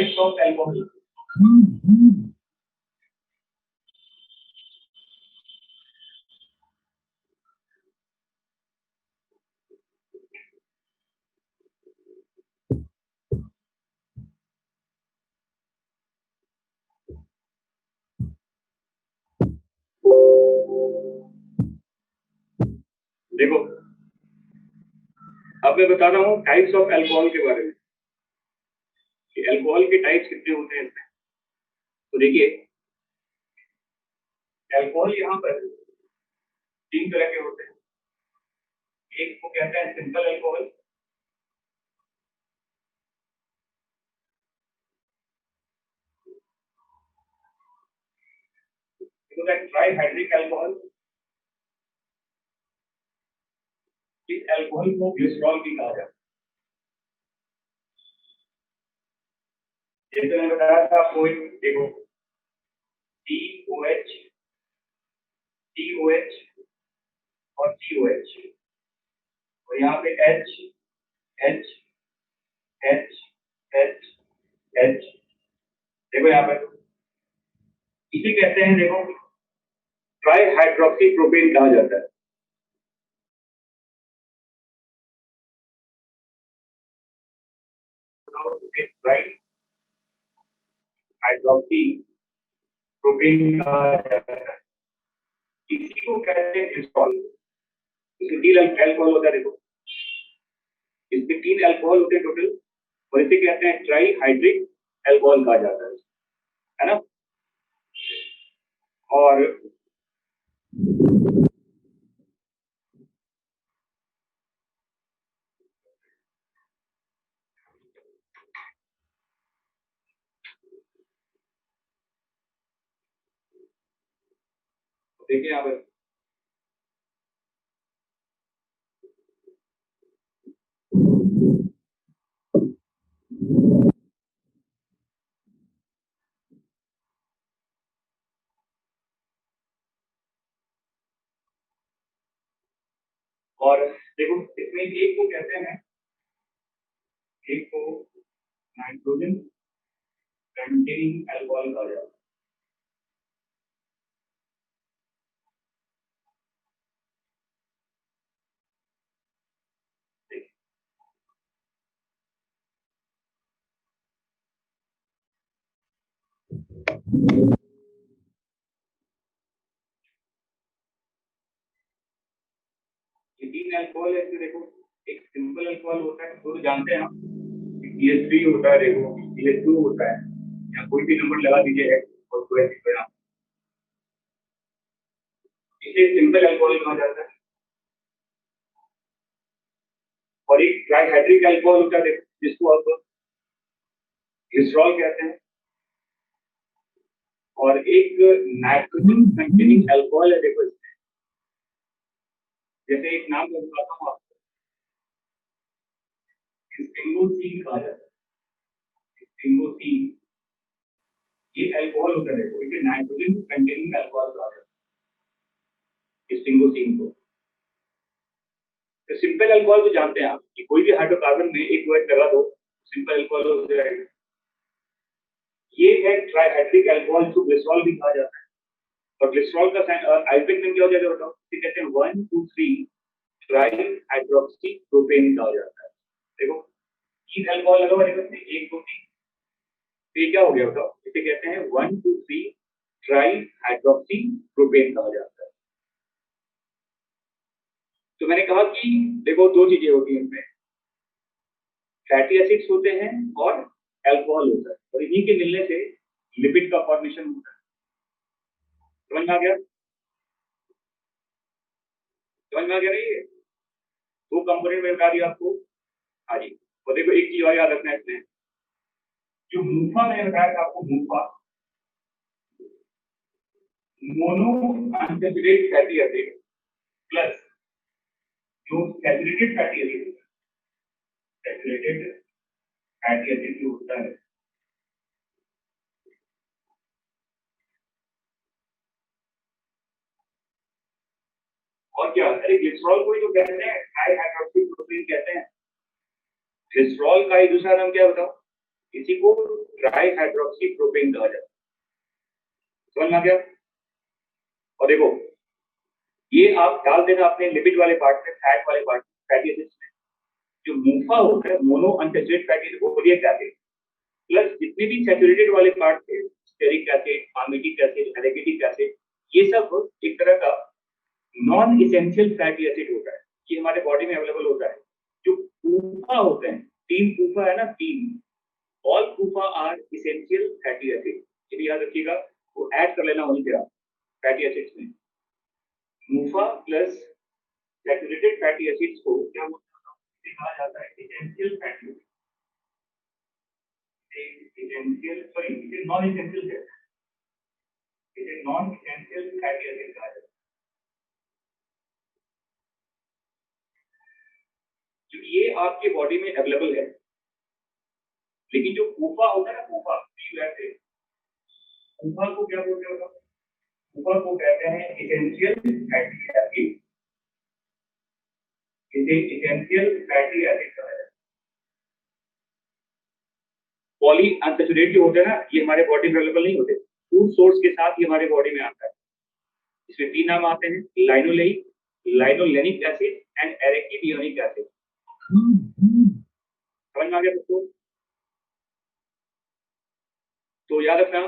Types of alcohol. देखो अब मैं बता रहा हूँ टाइप्स ऑफ अल्कोहल के बारे में कि अल्कोहल के टाइप्स कितने होते हैं इसमें। तो देखिए अल्कोहल यहाँ पर 3 तरह के होते हैं। एक को कहते हैं सिंपल अल्कोहल, ट्राइहाइड्रिक अल्कोहल, इस अल्कोहल को ग्लिसरॉल भी कहा जाता है। जैसे मैंने बताया था आपको, देखो COH, COH और COH और यहाँ पे H H H H H, देखो यहाँ पर इसे कहते हैं, देखो ट्राइहाइड्रोक्सी प्रोपेन कहा जाता है। हाइड्रोक्सी प्रोपेन कहा जाता है। इसी को कहते हैं ग्लिसरॉल। इसमें 3 अल्कोहल होता है, देखो इसमें 3 अल्कोहल होते हैं टोटल और इसे कहते हैं ट्राइहाइड्रिक अल्कोहल कहा जाता है ना। और देखिए यहाँ पर और देखो इसमें एक को कहते हैं, एक को नाइट्रोजन कंटेनिंग अल्कोहल कहा जाता है। ये 3 अल्कोहल है। देखो एक सिंपल अल्कोहल होता है, तो जानते हैं हम CH3 होता है, देखो CH2 होता है, या कोई भी नंबर लगा दीजिए और कोई इसे सिंपल अल्कोहल कहा जाता है। और एक ट्राइहाइड्रिक अल्कोहल होता है जिसको आप ग्लिसरॉल कहते हैं। और एक नाइट्रोजन कंटेनिंग अल्कोहल है, देखो इसमें जैसे एक नाम मैं बताता हूँ आपको, स्टिंगोसीन कहा जाता है। स्टिंगोसीन ये अल्कोहल होता है, देखो इसे नाइट्रोजन कंटेनिंग अल्कोहल कहा जाता है स्टिंगोसीन को। तो सिंपल अल्कोहल तो जानते हैं आप कि कोई भी हाइड्रोकार्बन में एक वर्ड लगा दो सिंपल अल्कोहल हो जाएगा। ये है ट्राइहाइड्रिक अल्कोहल जो ग्लिसरॉल भी कहा जाता है। और ग्लिसरॉल का आइसोटोप में क्या हो जाएगा बताओ, कहते हैं 1 2 3 ट्राइहाइड्रोक्सी प्रोपेन कहा जाता है। देखो 3 अल्कोहल लगा हुआ है, 1 2 3, ये क्या हो गया बताओ, इसे कहते हैं 1 2 3 ट्राइहाइड्रोक्सी प्रोपेन कहा जाता है। तो मैंने कहा कि देखो 2 चीजें होती हैं इनमें, फैटी एसिड्स होते हैं और अल्कोहल होता है, और इन्हीं के मिलने से लिपिड का फॉर्मेशन होता है। समझ में आ गया? समझ में आ गया? नहीं, 2 कंपोनेंट में बता दिया आपको। हाँ जी। और देखो एक चीज और याद रखना है इसमें, जो मूफा मैंने बताया था आपको, MUFA mono unsaturated fatty acid plus जो saturated fatty acid, saturated fatty acid जो होता है, और क्या, अरे ग्लिसरॉल को ही तो कहते हैं हाई हाइड्रोक्सी प्रोपेन कहते हैं। ग्लिसरॉल का ही दूसरा नाम क्या बताओ, इसी को ट्राई हाइड्रोक्सी प्रोपेन कहा जाता है। समझ में आ गया? और देखो ये आप डाल देना अपने लिपिड वाले पार्ट में, फैट वाले पार्ट में, फैटी एसिड्स में। जो मूफा होता है mono unsaturated fatty oleic acid plus जितने भी सैचुरेटेड वाले पार्ट थे, steric acid, formatic acid, एलेगेटिक acid, ये सब एक तरह का नॉन एसेंशियल फैटी एसिड होता है। ये हमारे बॉडी में अवेलेबल होता है। जो पूफा होते हैं, 3 पूफा है ना, 3, all PUFA are essential fatty acid. ये भी याद रखिएगा, वो ऐड कर लेना वहीं पे फैटी एसिड्स में। मूफा प्लस सैचुरेटेड फैटी एसिड्स को क्या कहा जाता है? Essential fatty acid. Essential, sorry, इसे नॉन एसेंशियल है, इसे नॉन एसेंशियल फैटी एसिड कहा जाता है। जो ये आपके बॉडी में अवेलेबल है, लेकिन जो पूफा होता है ना, पूफा पूफा को क्या बोलते हैं? पूफा को कहते हैं एसेंशियल फैटी एसिड। इसे एसेंशियल फैटी एसिड कहा जाता है। पॉली अनसैचुरेटेड जो होते हैं ना, ये हमारे बॉडी में अवेलेबल नहीं होते, फूड सोर्स के साथ ये हमारे बॉडी में आता है। इसमें 3 नाम आते हैं, लाइनोलेइक, लाइनोलेनिक एसिड एंड एरेकिडोनिक एसिड। समझ में आ गया दोस्तों? तो याद रखना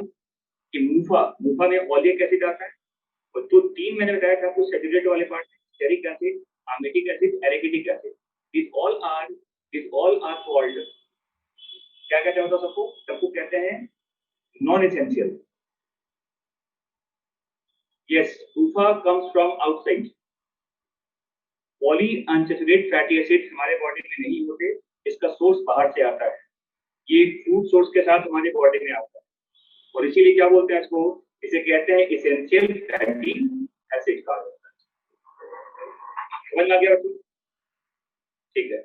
कि मूफा में ऑलिक एसिड आता है, और तो 3 मैंने बताया था आपको सैचुरेटेड वाले part, stearic acid, formatic acid, arachidic acid. This all are called, क्या कहते हैं सबको? सबको कहते हैं non essential. Yes, MUFA comes from outside. Poly unsaturated fatty acid हमारे बॉडी में नहीं होते, इसका सोर्स बाहर से आता है। ये फूड सोर्स के साथ हमारे बॉडी में आता है, और इसीलिए क्या बोलते हैं इसको? इसे कहते हैं एसेंशियल फैटी एसिड कहा जाता है। समझ में आ गया बच्चों? ठीक है,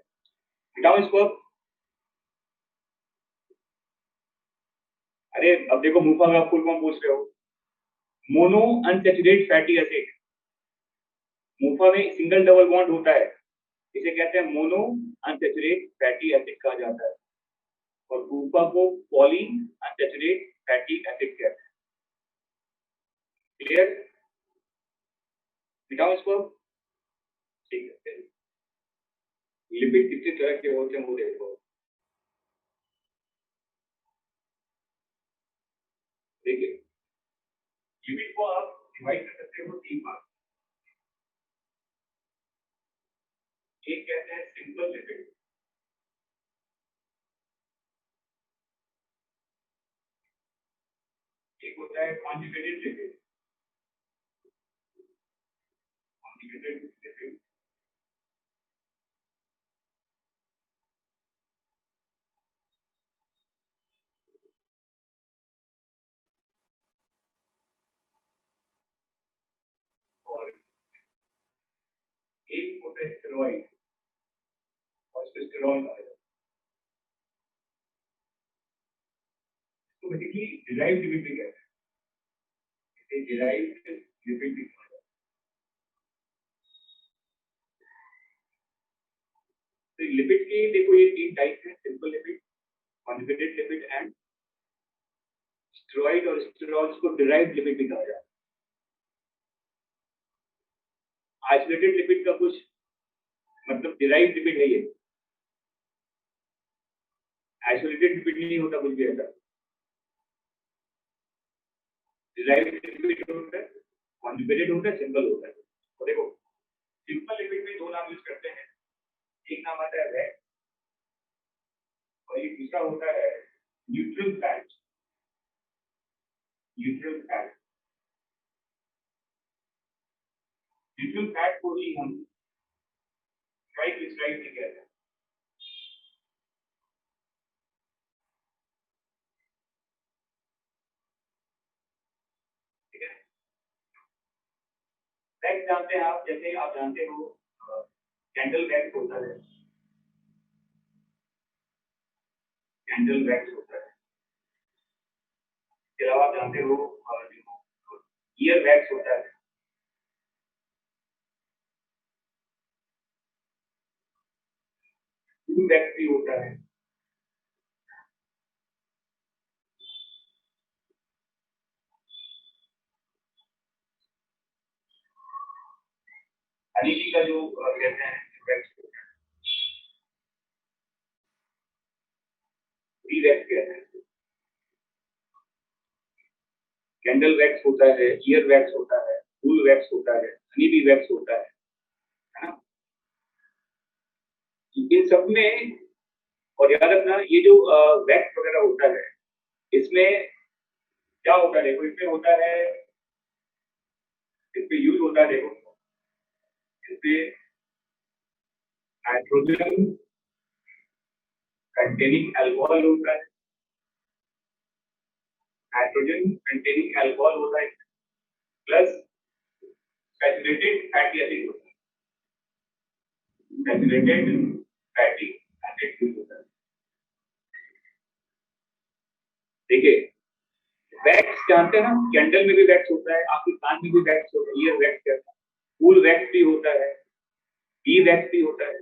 हटाओ इसको। अरे अब देखो, मूफा का फुल फॉर्म पूछ रहे हो, मोनो अनसैचुरेटेड फैटी एसिड। मूफा में सिंगल डबल बॉन्ड होता है, इसे कहते हैं मोनो अनसैचुरेटेड फैटी एसिड कहा जाता है, और मूफा को पॉली अनसैचुरेटेड फैटी एसिड कहते हैं। क्लियर? मिटाओ इसको। ठीक है, लिपिड कितने तरह के होते हैं वो देखो। देखिए, लिपिड को आप डिवाइड कर सकते हो 3 भाग। एक कहते हैं सिंपल लिपिड, एक होता है कॉन्जुगेटेड लिपिड। कॉन्जुगेटेड लिपिड और एक होता है स्टेरॉइड, और इसको स्टेरॉल कहा जाता है। तो बेसिकली डिराइव्ड लिपिड भी कहते हैं, इसे डिराइव्ड लिपिड भी कहा जाता है। तो लिपिड के देखो ये 3 टाइप हैं, simple lipid, conjugated lipid and steroid, और स्टेरॉल्स को डिराइव्ड लिपिड भी कहा जाता है। आइसोलेटेड लिपिड का कुछ मतलब डिराइव्ड लिपिड है ये, आइसोलेटेड लिपिड नहीं होता कुछ भी ऐसा। डिराइव्ड लिपिड होता है, कॉन्जुगेटेड होता है, सिंपल होता है। तो देखो, सिंपल लिपिड में 2 नाम यूज करते हैं, एक नाम आता है वैक्स, और एक दूसरा होता है neutral fat. Neutral fat, neutral fat को ही हम ट्राइग्लिसराइड भी कहते हैं। ठीक है, वैक्स जानते हैं आप, जैसे आप जानते हो कैंडल वैक्स होता है, कैंडल वैक्स होता है। इसके अलावा आप जानते हो ईयर वैक्स होता है, वैक्स भी होता है। हनी का जो कहते हैं वैक्स बी वैक्स कहते हैं, कैंडल वैक्स होता है, ईयर वैक्स होता है, फूल वैक्स होता है, हनी बी वैक्स होता है ना। इन सब में, और याद रखना ये जो वैक्स वगैरह होता है इसमें क्या होता है, देखो इसमें होता है, इसमें यूज होता है, देखो इसमें नाइट्रोजन कंटेनिंग अल्कोहल होता है, नाइट्रोजन कंटेनिंग अल्कोहल होता है, प्लस सैचुरेटेड फैटी एसिड होता है, सैचुरेटेड फैटी एसिड होता है। देखिए वैक्स जानते हैं ना, कैंडल में भी वैक्स होता है, आपके कान में भी वैक्स होता है, ईयर वैक्स कहता है, फूल वैक्स भी होता है, बी वैक्स भी होता है।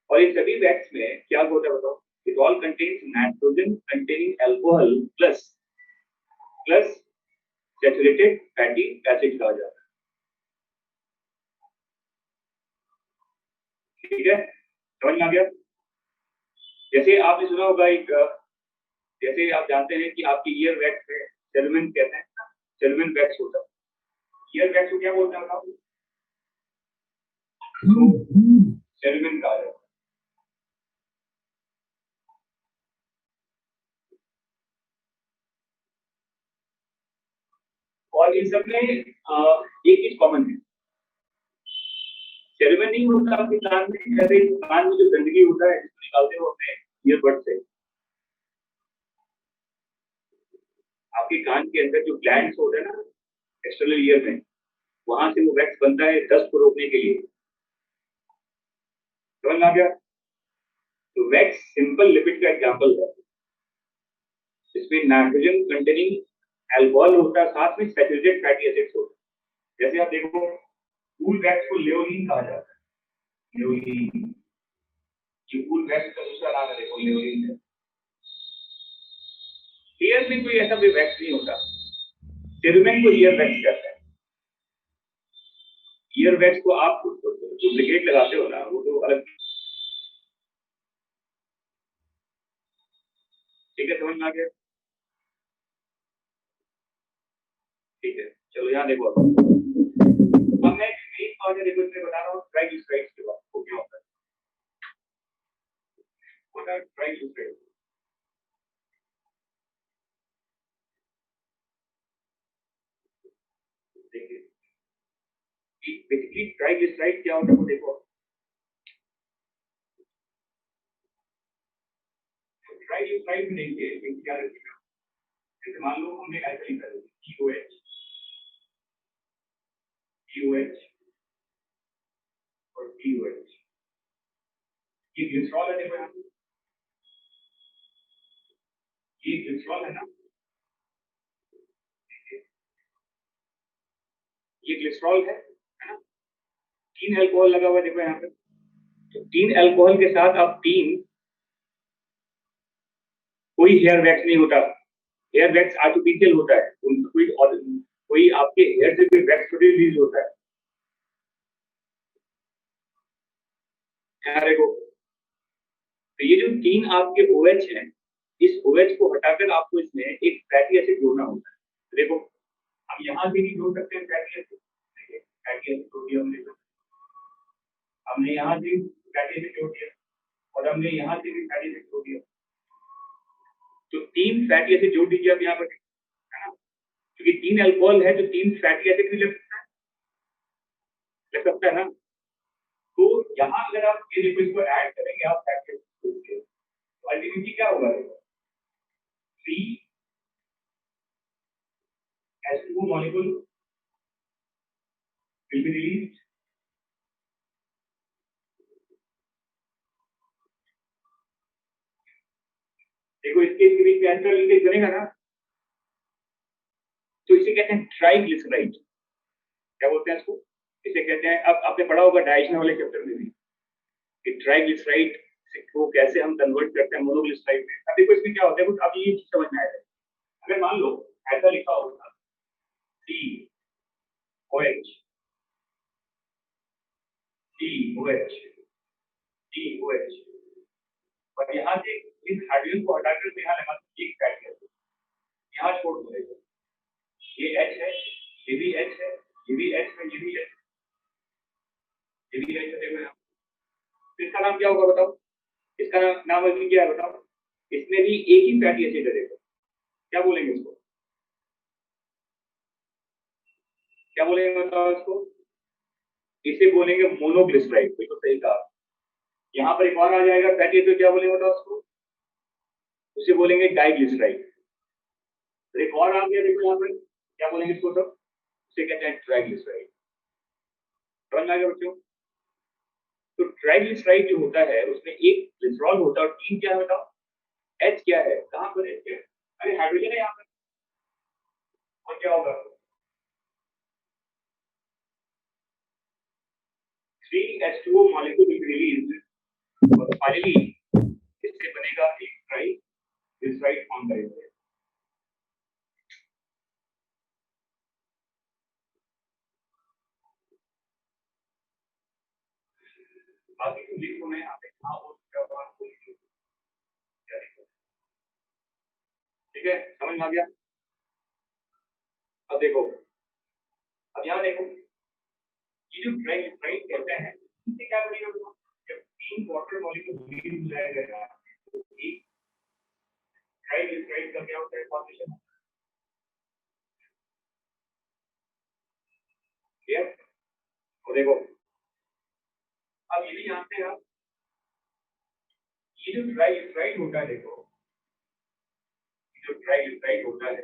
और इन सभी वैक्स में क्या होता है बताओ, it all contains nitrogen containing alcohol plus saturated fatty acid कहा जाता है। ठीक है, समझ में आ गया। जैसे आपने सुना होगा एक, जैसे आप जानते हैं कि आपकी ईयर वैक्स है, सेलमेन कहते हैं, सेलमेन वैक्स होता है, ईयर वैक्स को क्या बोलते हैं बताओ, सेलमेन कहा जाता है। और इन सब में एक चीज कॉमन है, सेलमेन नहीं होता आपके कान में, जैसे कान में जो गंदगी होता है जिसको निकालते हो अपने ईयरबड से, आपके कान के अंदर जो ग्लैंड्स होते हैं ना एक्सटर्नल ईयर में, वहां से वो वैक्स बनता है डस्ट को रोकने के लिए। समझ में आ गया। तो वैक्स सिंपल लिपिड का एग्जांपल है, इसमें नाइट्रोजन कंटेनिंग अल्कोहल होता है, साथ में सैचुरेटेड फैटी एसिड्स होते हैं। जैसे आप देखो फूल वैक्स को लेओलिन कहा जाता है, लेओलिन, ये फूल वैक्स का दूसरा नाम है, देखो लेओलिन है। ईयर में कोई ऐसा कोई वैक्स नहीं होता, सेलमेन को ईयर वैक्स कहता है। ईयर वैक्स को आप डुप्लीकेट लगाते हो ना, वो तो अलग। ठीक है, समझ में आ गया। ठीक है, चलो यहाँ देखो, अब मैं एक और देखो इसमें बता रहा हूँ ट्राइग्लिसराइड्स के बाद वो क्या होता है, व्हाट आर ट्राइग्लिसराइड्स। देखिए बेसिकली ट्राइग्लिसराइड क्या होता है वो देखो, ट्राइग्लिसराइड में देखिए क्या रखिएगा, जैसे मान लो हमने ऐसा लिखा है TOH, TOH और TOH, ये ग्लिसरॉल है, देखो यहाँ पे ये ग्लिसरॉल है ना, ये ग्लिसरॉल है ना, 3 अल्कोहल लगा हुआ है देखो यहाँ पे। तो 3 अल्कोहल के साथ अब 3, कोई हेयर वैक्स नहीं होता, हेयर वैक्स आर्टिफिशियल होता है, उनका कोई आपके हेयर से कोई वैक्स थोड़ी रिलीज होता है। यहाँ देखो, तो ये जो 3 आपके OH हैं, इस OH को हटाकर आपको इसमें एक फैटी एसिड जोड़ना होता है। तो देखो हम यहाँ से भी जोड़ सकते हैं फैटी एसिड, देखिए फैटी एसिड जोड़ दिया हमने यहाँ से फैटी एसिड जोड़ दिया, और हमने यहाँ से भी फैटी एसिड जोड़ दिया। तो 3 फैटी एसिड जोड़ दीजिए आप यहाँ पर, है ना, क्योंकि 3 अल्कोहल है तो 3 फैटी एसिड भी लग सकता है ना। तो यहाँ अगर आप ये देखो इसको ऐड करेंगे आप फैटी एसिड के, तो अल्टीमेटली क्या होगा, 3H2O molecule will be released, देखो इसके बीच में एंटर लीकेज बनेगा ना, तो इसे कहते हैं ट्राइग्लिसराइड। क्या बोलते हैं इसको, इसे कहते हैं, अब आपने पढ़ा होगा डाइजेशन वाले चैप्टर में भी कि ट्राइग्लिसराइड को कैसे हम कन्वर्ट करते हैं मोनोग्लिसराइड में। अब देखो इसमें क्या होता है, कुछ अब ये चीज समझ में आएगा। अगर मान लो ऐसा लिखा होगा COH, DOH, DOH। और यहाँ से इस हाइड्रोजन को हटाकर तो यहाँ लगा दो एक फैटी एसिड, यहाँ छोड़ दो, ये H है, ये भी H है, ये भी H है, ये भी H, ये भी H है, देखो यहाँ। इसका नाम क्या होगा बताओ? इसका नाम अभी क्या है बताओ? इसमें भी एक ही फैटी एसिड है, देखो क्या बोलेंगे इसको? क्या बोलेंगे बताओ इसको? इसे बोलेंगे मोनोग्लिसराइड, बिल्कुल सही कहा। यहाँ पर एक और आ जाएगा फैटी एसिड, क्या बोलेंगे बताओ उसको? उसे बोलेंगे डाइग्लिसराइड। एक और आ गया देखो यहाँ पर, क्या बोलेंगे इसको? सब उसे कहते हैं ट्राइग्लिसराइड। समझ में आ गया बच्चों? तो ट्राइग्लिसराइड जो होता है उसमें एक ग्लिसरॉल होता है और तीन क्या है बताओ? H क्या है? कहाँ पर H है? अरे हाइड्रोजन है यहाँ पर, और क्या होगा? 3H2O मॉलिक्यूल विल रिलीज और फाइनली इससे बनेगा एक ट्राइग्लिसराइड फॉर्म करेगा। बाकी तो लिखो मैं यहाँ पे कहाँ हो ठीक है, समझ में आ गया? अब देखो, अब यहाँ देखो, ये जो ट्राइग्लिसराइड कहते हैं इससे क्या बनेगा? जब तीन वाटर मॉलिक्यूल रिलीज हो जाएगा तो एक ट्राइग्लिसराइड का क्या होता है फॉर्मेशन? क्लियर? तो देखो, अब ये भी जानते हैं आप, ये जो ट्राइग्लिसराइड होता है, देखो जो ट्राइग्लिसराइड होता है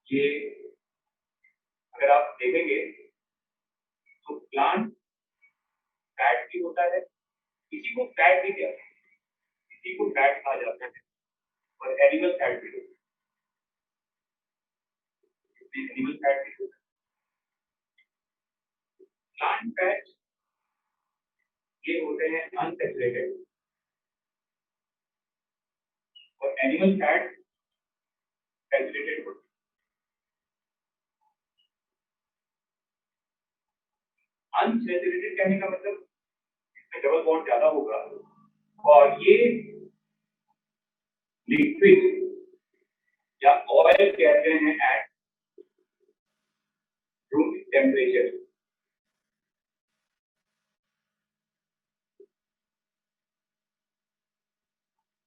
ये अगर आप देखेंगे तो प्लांट फैट भी होता है, किसी को फैट भी कहते हैं, किसी को फैट कहा जाता है, और एनिमल फैट भी होता है, एनिमल फैट भी होता है। प्लांट फैट ये होते हैं अनसैचुरेटेड और एनिमल फैट सैचुरेटेड होते हैं। अनसैचुरेटेड कहने का मतलब इसमें डबल बॉन्ड ज्यादा होगा और ये लिक्विड या ऑयल कहते हैं एट रूम टेम्परेचर।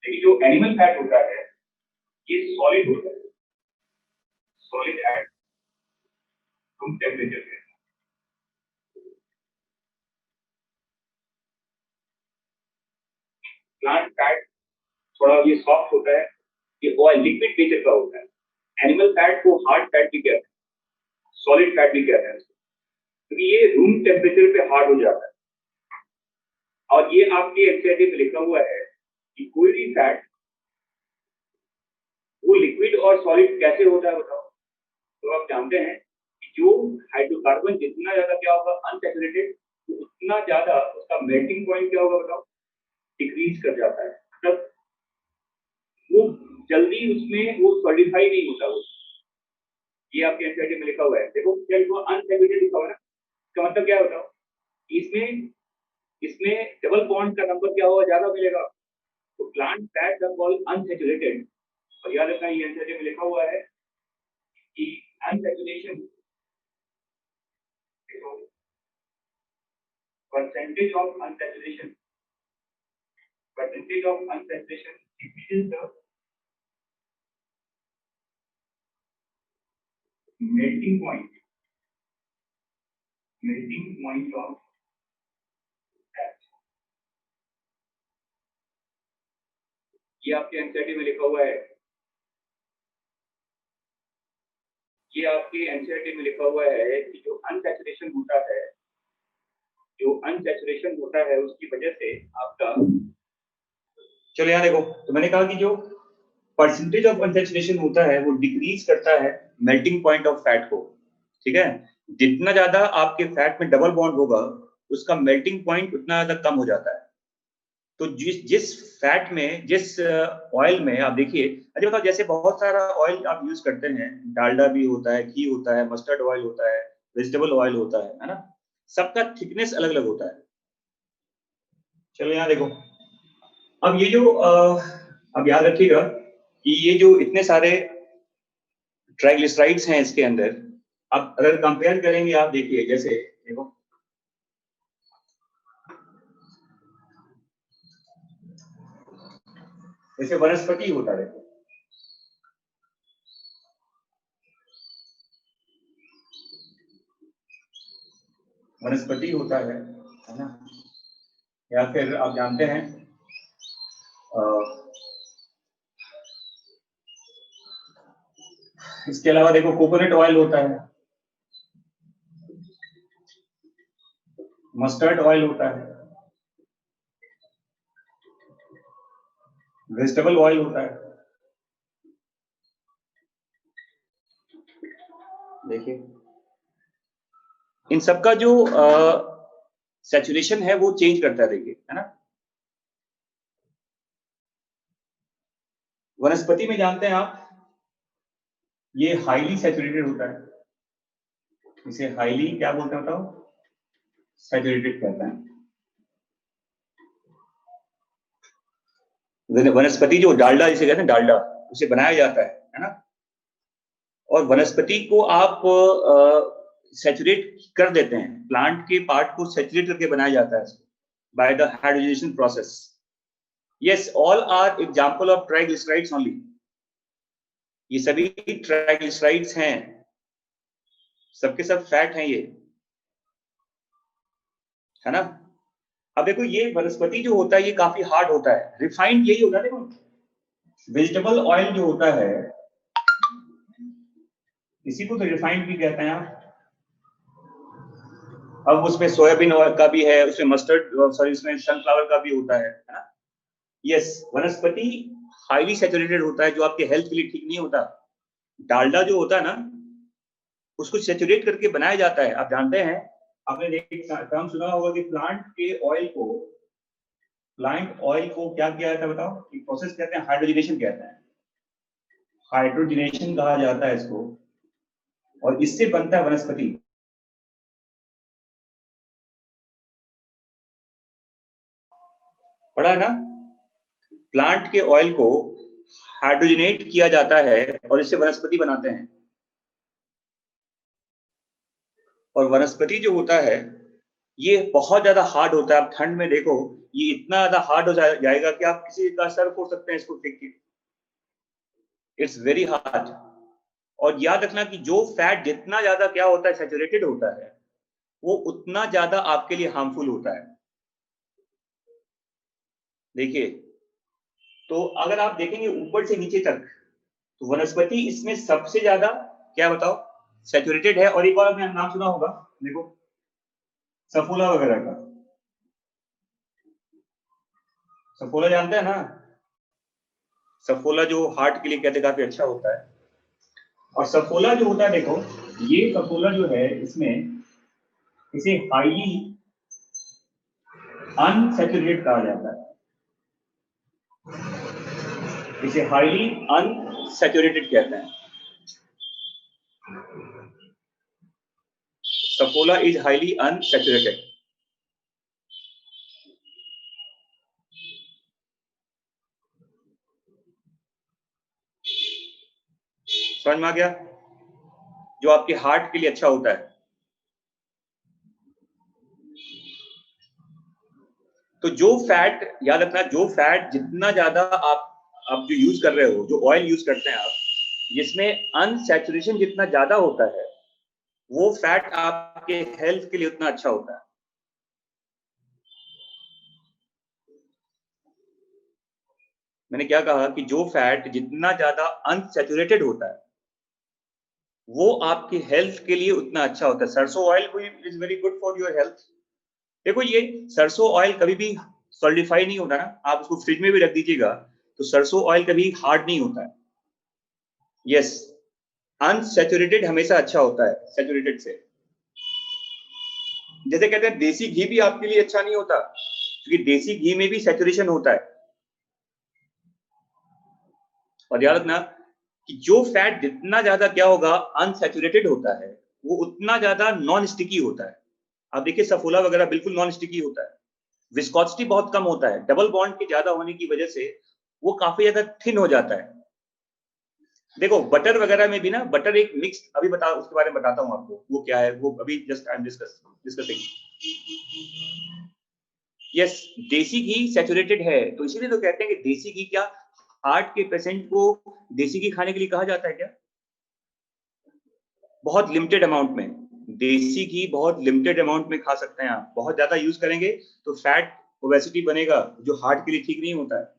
लेकिन जो एनिमल फैट होता है ये सॉलिड होता है, सॉलिड एट रूम टेम्परेचर पे। प्लांट फैट थोड़ा ये सॉफ्ट होता है, ये ऑयल लिक्विड नेचर का होता है। एनिमल फैट को हार्ड फैट भी कहते हैं, सॉलिड फैट भी कहते हैं, क्योंकि ये रूम टेम्परेचर पे हार्ड हो जाता है। और ये आपके एनसीईआरटी में लिखा हुआ है कि कोई भी फैट वो लिक्विड और सॉलिड कैसे होता है बताओ? तो आप जानते हैं कि जो हाइड्रोकार्बन जितना ज्यादा क्या होगा अनसैचुरेटेड, तो उतना ज्यादा उसका मेल्टिंग पॉइंट क्या होगा बताओ? डिक्रीज कर जाता है, मतलब वो जल्दी उसमें वो सॉलिडिफाई नहीं होता वो। ये आपके एनसीईआरटी में लिखा हुआ है, देखो क्या लिखा हुआ? अनसैचुरेटेड लिखा हुआ है ना, इसका मतलब क्या है बताओ? इसमें इसमें डबल बॉन्ड का नंबर क्या होगा? ज्यादा मिलेगा। तो plant fats are called unsaturated. और याद रखना ये एनसीईआरटी में लिखा हुआ है कि unsaturation percentage of unsaturation decreases the melting point of fat। ये आपके एनसीईआरटी में लिखा हुआ है, ये आपके एनसीईआरटी में लिखा हुआ है कि जो अनसैचुरेशन होता है उसकी वजह से आपका, चलो यहाँ देखो, तो मैंने कहा कि जो परसेंटेज ऑफ अनसैचुरेशन होता है वो डिक्रीज करता है मेल्टिंग पॉइंट ऑफ फैट को। ठीक है, जितना ज्यादा आपके फैट में डबल बॉन्ड होगा उसका मेल्टिंग पॉइंट उतना ज्यादा कम हो जाता है। तो जिस फैट में, जिस ऑयल में आप देखिए, अच्छा बताओ, जैसे बहुत सारा ऑयल आप यूज करते हैं, डालडा भी होता है, घी होता है, मस्टर्ड ऑयल होता है, वेजिटेबल ऑयल होता है ना। सबका थिकनेस अलग अलग होता है। चलो यहाँ देखो, अब ये जो अब याद रखिएगा कि ये जो इतने सारे ट्राइग्लिसराइड्स हैं इसके अंदर, अब अगर कंपेयर करेंगे आप देखिए, जैसे देखो जैसे वनस्पति होता है, वनस्पति होता है ना, या फिर आप जानते हैं इसके अलावा देखो कोकोनट ऑयल होता है, मस्टर्ड ऑयल होता है, वेजिटेबल ऑयल होता है। देखिए इन सबका जो सैचुरेशन है वो चेंज करता है, देखिए, है ना। वनस्पति में जानते हैं आप, ये हाईली सैचुरेटेड होता है, इसे हाईली क्या बोलते हैं बताओ, सैचुरेटेड कहते हैं। वनस्पति जो डालडा जिसे कहते हैं, डालडा, उसे बनाया जाता है ना। और वनस्पति को आप सैचुरेट कर देते हैं, प्लांट के पार्ट को सैचुरेट करके बनाया जाता है by the hydrogenation process. Yes, all are example of triglycerides only. ये सभी ट्राइग्लिसराइड्स हैं, सबके सब फैट हैं ये, है ना। अब देखो ये वनस्पति जो होता है ये काफी हार्ड होता है, रिफाइंड यही होता है। देखो वेजिटेबल ऑयल जो होता है इसी को तो रिफाइंड भी कहते हैं आप। अब उसमें सोयाबीन ऑयल का भी है, उसमें मस्टर्ड सॉरी उसमें सनफ्लावर का भी होता है ना। यस, वनस्पति हाईली सैचुरेटेड होता है, जो आपके हेल्थ के लिए ठीक नहीं होता। डालडा जो होता है ना, उसको सैचुरेट करके बनाया जाता है। आप जानते हैं, आपने टर्म सुना होगा कि प्लांट ऑयल को क्या किया जाता है बताओ, एक प्रोसेस कहते हैं, हाइड्रोजनेशन कहते हैं, हाइड्रोजनेशन कहा जाता है इसको, और इससे बनता है वनस्पति। पढ़ा है ना, प्लांट के ऑयल को हाइड्रोजनेट किया जाता है और इससे वनस्पति बनाते हैं। और वनस्पति जो होता है ये बहुत ज्यादा हार्ड होता है। आप ठंड में देखो ये इतना ज्यादा हार्ड हो जाएगा कि आप किसी का सर फोड़ सकते हैं इसको फेंक के। It's very hard. और याद रखना कि जो फैट जितना ज्यादा क्या होता है, सैचुरेटेड होता है, वो उतना ज्यादा आपके लिए हार्मफुल होता है। देखिए, तो अगर आप देखेंगे ऊपर से नीचे तक, तो वनस्पति इसमें सबसे ज्यादा क्या बताओ सैचुरेटेड है। और एक और आपने नाम सुना होगा, देखो सफोला वगैरह का। सफोला जानते हैं ना, सफोला जो हार्ट के लिए कहते काफी अच्छा होता है। और सफोला जो होता है, देखो ये सफोला जो है इसमें इसे हाईली अनसैचुरेटेड कहा जाता है, इसे हाईली अनसैचुरेटेड कहते हैं। Saffola is highly unsaturated. समझ में आ गया, जो आपके हार्ट के लिए अच्छा होता है। तो जो फैट, याद रखना, जो फैट जितना ज्यादा आप जो यूज कर रहे हो, जो ऑयल यूज करते हैं आप, जिसमें अनसैचुरेशन जितना ज्यादा होता है, वो फैट आपके हेल्थ के लिए उतना अच्छा होता है। मैंने क्या कहा कि जो फैट जितना ज्यादा अनसैचुरेटेड होता है वो आपके हेल्थ के लिए उतना अच्छा होता है। सरसों oil is very good for your health. देखो ये सरसों ऑयल कभी भी सॉलिडिफाई नहीं होता ना, आप उसको फ्रिज में भी रख दीजिएगा तो सरसों ऑयल कभी हार्ड नहीं होता है। यस, अनसैचुरेटेड हमेशा अच्छा होता है सैचुरेटेड से। जैसे कहते हैं देसी घी भी आपके लिए अच्छा नहीं होता, क्योंकि देसी घी में भी सैचुरेशन होता है। और याद रखना कि जो फैट जितना ज्यादा क्या होगा अनसैचुरेटेड होता है, वो उतना ज्यादा नॉन स्टिकी होता है। आप देखिए सफोला वगैरह बिल्कुल नॉन स्टिकी होता है, विस्कोसिटी बहुत कम होता है, डबल बॉन्ड के ज्यादा होने की वजह से वो काफी ज्यादा थिन हो जाता है। देखो बटर वगैरह में भी ना, बटर एक मिक्स, अभी बता उसके बारे में बताता हूँ आपको वो क्या है, वो अभी just I am discussing. Yes, देसी घी सैचुरेटेड है, तो इसीलिए तो कहते हैं कि देसी घी क्या हार्ट के पेशेंट को देसी घी खाने के लिए कहा जाता है क्या? बहुत लिमिटेड अमाउंट में, देसी घी बहुत लिमिटेड अमाउंट में खा सकते हैं आप, बहुत ज्यादा यूज करेंगे तो फैट ओबेसिटी बनेगा, जो हार्ट के लिए ठीक नहीं होता है।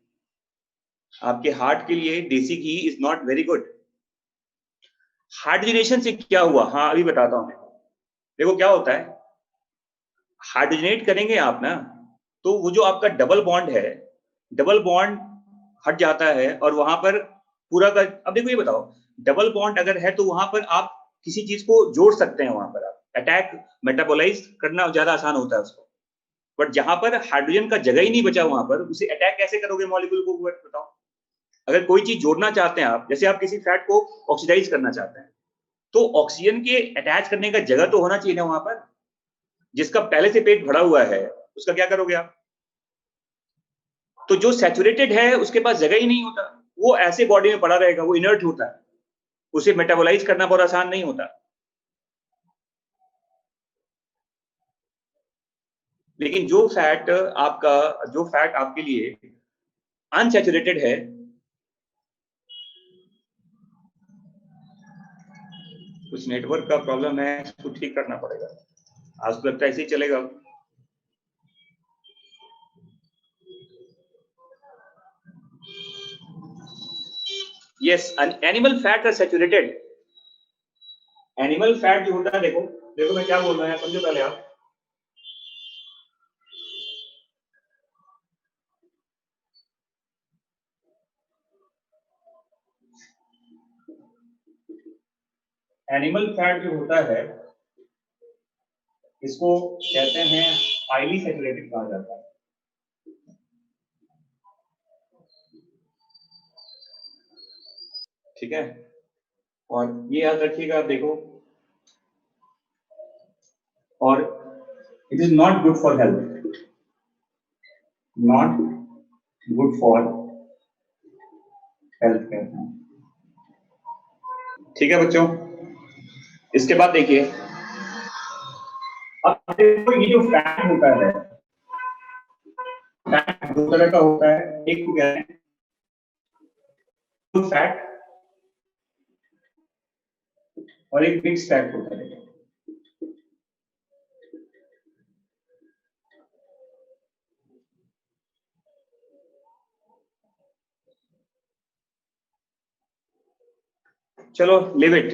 आपके हार्ट के लिए desi ghee is not very good. Hydrogenation से क्या हुआ, हाँ अभी बताता हूं मैं। देखो क्या होता है, हाइड्रोजनेट करेंगे आप ना, तो वो जो आपका डबल बॉन्ड है, डबल बॉन्ड हट जाता है और वहां पर पूरा का, अब देखो ये बताओ, डबल बॉन्ड अगर है तो वहां पर आप किसी चीज को जोड़ सकते हैं, वहां पर आप अटैक मेटाबोलाइज करना ज्यादा आसान होता है उसको। बट जहां पर हाइड्रोजन का जगह ही नहीं बचा वहां पर, उसे अटैक कैसे करोगे मॉलिक्यूल को, बताओ। अगर कोई चीज जोड़ना चाहते हैं आप, जैसे आप किसी फैट को ऑक्सीडाइज करना चाहते हैं, तो ऑक्सीजन के अटैच करने का जगह तो होना चाहिए ना वहां पर। जिसका पहले से पेट भरा हुआ है उसका क्या करोगे आप? तो जो सैचुरेटेड है उसके पास जगह ही नहीं होता, वो ऐसे बॉडी में पड़ा रहेगा, वो इनर्ट होता है, उसे मेटाबोलाइज करना बहुत आसान नहीं होता। लेकिन जो फैट आपके लिए अनसैचुरेटेड है, कुछ नेटवर्क का प्रॉब्लम है, इसको ठीक करना पड़ेगा, आज तो लगता है ऐसे ही चलेगा। Yes, animal fat are saturated. Animal fat जो होता है, देखो देखो मैं क्या बोल रहा हूं, समझो पहले आप। एनिमल फैट जो होता है, इसको कहते हैं हाईली सैचुरेटेड कहा जाता है। ठीक है, और ये याद रखिएगा आप, देखो, और it is not good for health, not good for health कहते हैं। ठीक है बच्चों, इसके बाद देखिए, अब देखो ये जो फैट होता है, फैट दो तरह का होता है, एक को कहते हैं फैट और एक मिक्स फैट होता है। चलो लिव इट।